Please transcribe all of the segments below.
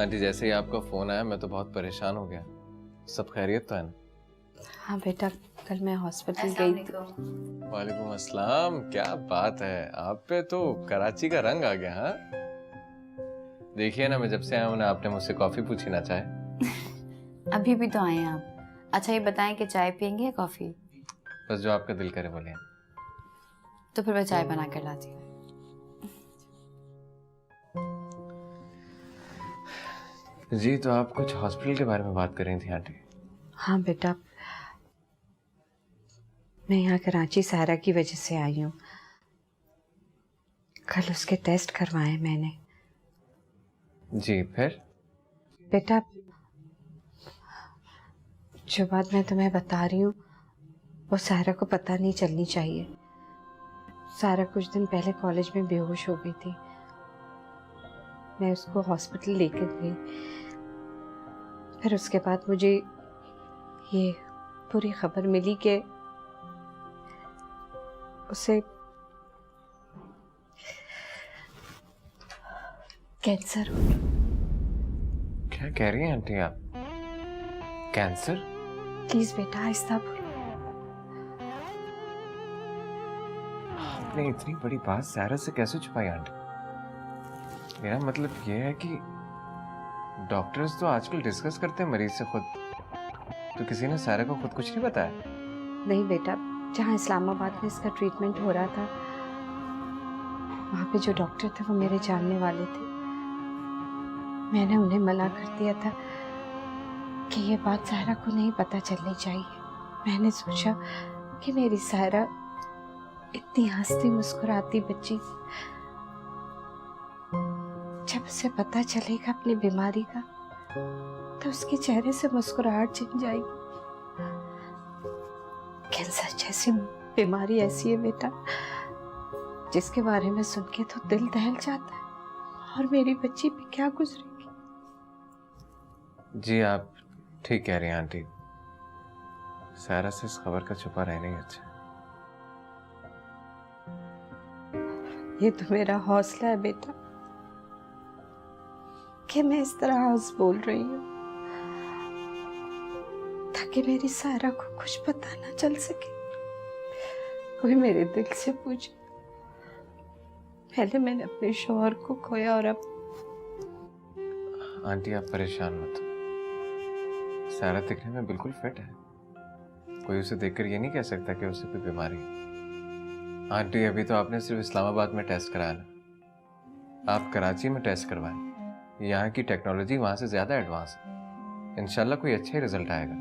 Aunty जैसे ही आपका phone आया मैं तो बहुत परेशान हो गया। सब खैरियत तो है ना? हाँ बेटा, कल मैं हॉस्पिटल गई थी। वालेकुम अस्सलाम। क्या बात है, आप पे तो कराची का रंग आ गया। हाँ देखिए ना, मैं जब से आया हूं ना आपने मुझसे कॉफी पूछी ना चाय। अभी भी तो आए हैं आप। अच्छा ये बताएं कि चाय पियेंगे या कॉफी? बस जो आपका दिल करे बोलिए। तो फिर मैं चाय बना कर लाती हूँ। जी तो आप कुछ हॉस्पिटल के बारे में बात कर रही थी आंटी। हाँ बेटा, मैं यहाँ कराची सारा की वजह से आई हूँ। कल उसके टेस्ट करवाए मैंने। जी फिर? बेटा, जो बात मैं तुम्हें बता रही हूँ वो सारा को पता नहीं चलनी चाहिए। सारा कुछ दिन पहले कॉलेज में बेहोश हो गई थी। मैं उसको हॉस्पिटल लेकर गई। फिर उसके बाद मुझे ये पूरी खबर मिली कि उसे कैंसर हो गया। क्या कह रही हैं आंटी आप? कैंसर? प्लीज बेटा आहिस्ता बोलो। आपने इतनी बड़ी बात सारा से कैसे छुपाई आंटी? मेरा मतलब ये है कि डॉक्टर्स तो आजकल डिस्कस करते हैं मरीज से खुद, तो किसी ने सारा को खुद कुछ नहीं बताया? नहीं बेटा, जहाँ इस्लामाबाद में इसका ट्रीटमेंट हो रहा था वहाँ पे जो डॉक्टर थे वो मेरे जानने वाले थे। मैंने उन्हें मना कर दिया था कि ये बात सारा को नहीं पता चलनी चाहिए। मैंने सोचा कि मेरी सारा इतनी हंसती मुस्कुराती बच्ची, जब उसे पता चलेगा अपनी बीमारी का तो उसके चेहरे से मुस्कुराहट छिन जाएगी। कैंसर जैसी बीमारी ऐसी है बेटा जिसके बारे में सुन के तो दिल दहल जाता है। और मेरी बच्ची पे क्या गुजरेगी। जी आप ठीक कह रही हैं आंटी, सारा से इस खबर का छुपा रहना ही अच्छा है। ये तो मेरा हौसला है बेटा कि मैं इस तरह हंस बोल रही हूँ ताकि मेरी सारा को कुछ पता ना चल सके। कोई मेरे दिल से पूछे, पहले मैंने अपने शौहर को खोया और अब। आंटी आप परेशान मत हो, सारा दिखने में बिल्कुल फिट है। कोई उसे देखकर ये नहीं कह सकता कि उसे कोई बीमारी है। आंटी अभी तो आपने सिर्फ इस्लामाबाद में टेस्ट कराया ना, आप कराची में टेस्ट करवाएं। यहाँ की टेक्नोलॉजी वहां से ज्यादा एडवांस है, इंशाल्लाह कोई अच्छा ही रिजल्ट आएगा।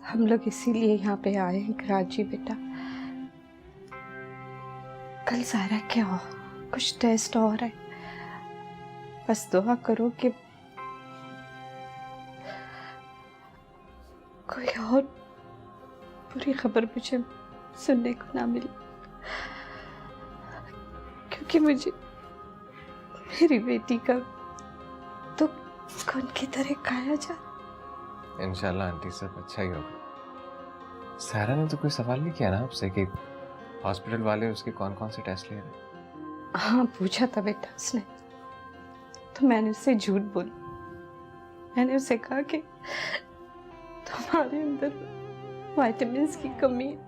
हम लोग इसीलिए यहाँ पे आए हैं कराची बेटा। कल सारा क्या हो, कुछ टेस्ट और है। बस दुआ करो कि कोई और बुरी खबर मुझे सुनने को ना मिले, क्योंकि मुझे मेरी बेटी का तो खून की तरह खाया जा। इंशाल्लाह आंटी सब अच्छा ही होगा। सारा ने तो कोई सवाल नहीं किया ना आपसे कि हॉस्पिटल वाले उसके कौन कौन से टेस्ट ले रहे हैं? हाँ पूछा था बेटा उसने, तो मैंने उससे झूठ बोला। मैंने उसे कहा कि तुम्हारे अंदर विटामिन्स की कमी है,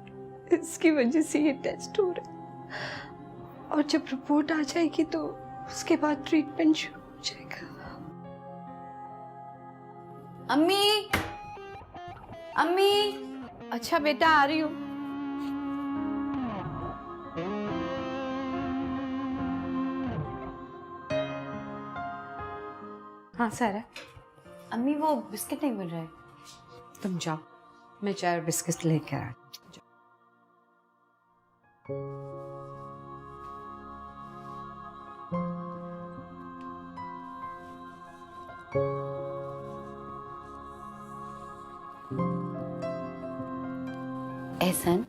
इसकी वजह से ये टेस्ट हो रहा है और जब रिपोर्ट आ जाएगी तो उसके बाद ट्रीटमेंट शुरू हो जाएगा। अम्मी, अम्मी। अच्छा बेटा आ रही हूँ। हाँ सारा। अम्मी वो बिस्किट नहीं मिल रहा है। तुम जाओ, मैं चाय और बिस्किट लेकर आ। एहसन,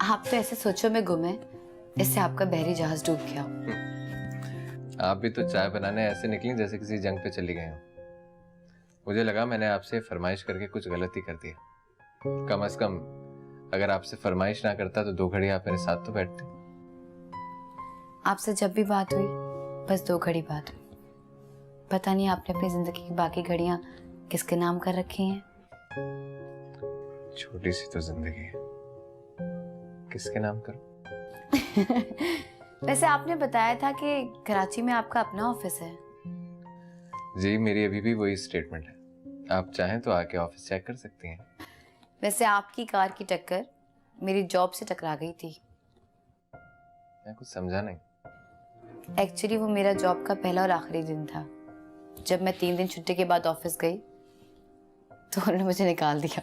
आप तो ऐसे सोचो में गुम है, इससे आपका बहरी जहाज डूब गया। आप भी तो चाय बनाने ऐसे निकली जैसे किसी जंग पे चली गई हो। मुझे लगा मैंने आपसे फरमाइश करके कुछ गलती कर दिया। कम से कम अगर आपसे फरमाइश ना करता तो 2 घड़ी आप मेरे साथ तो बैठते। आपसे जब भी बात हुई बस 2 घड़ी बात हुई, पता नहीं आपने अपनी जिंदगी की बाकी घड़ियां किसके नाम कर रखी हैं। छोटी सी तो जिंदगी है, किसके नाम करूं? वैसे आपने बताया था कि कराची में आपका अपना ऑफिस है। जी मेरी अभी भी वही स्टेटमेंट है, आप चाहें तो आके ऑफिस चेक कर सकती हैं। वैसे आपकी कार की टक्कर मेरी जॉब से टकरा गई थी। मैं कुछ समझा नहीं। एक्चुअली वो मेरा जॉब का पहला और आखिरी दिन था। जब मैं 3 दिन छुट्टी के बाद ऑफिस गई तो उन्होंने मुझे निकाल दिया।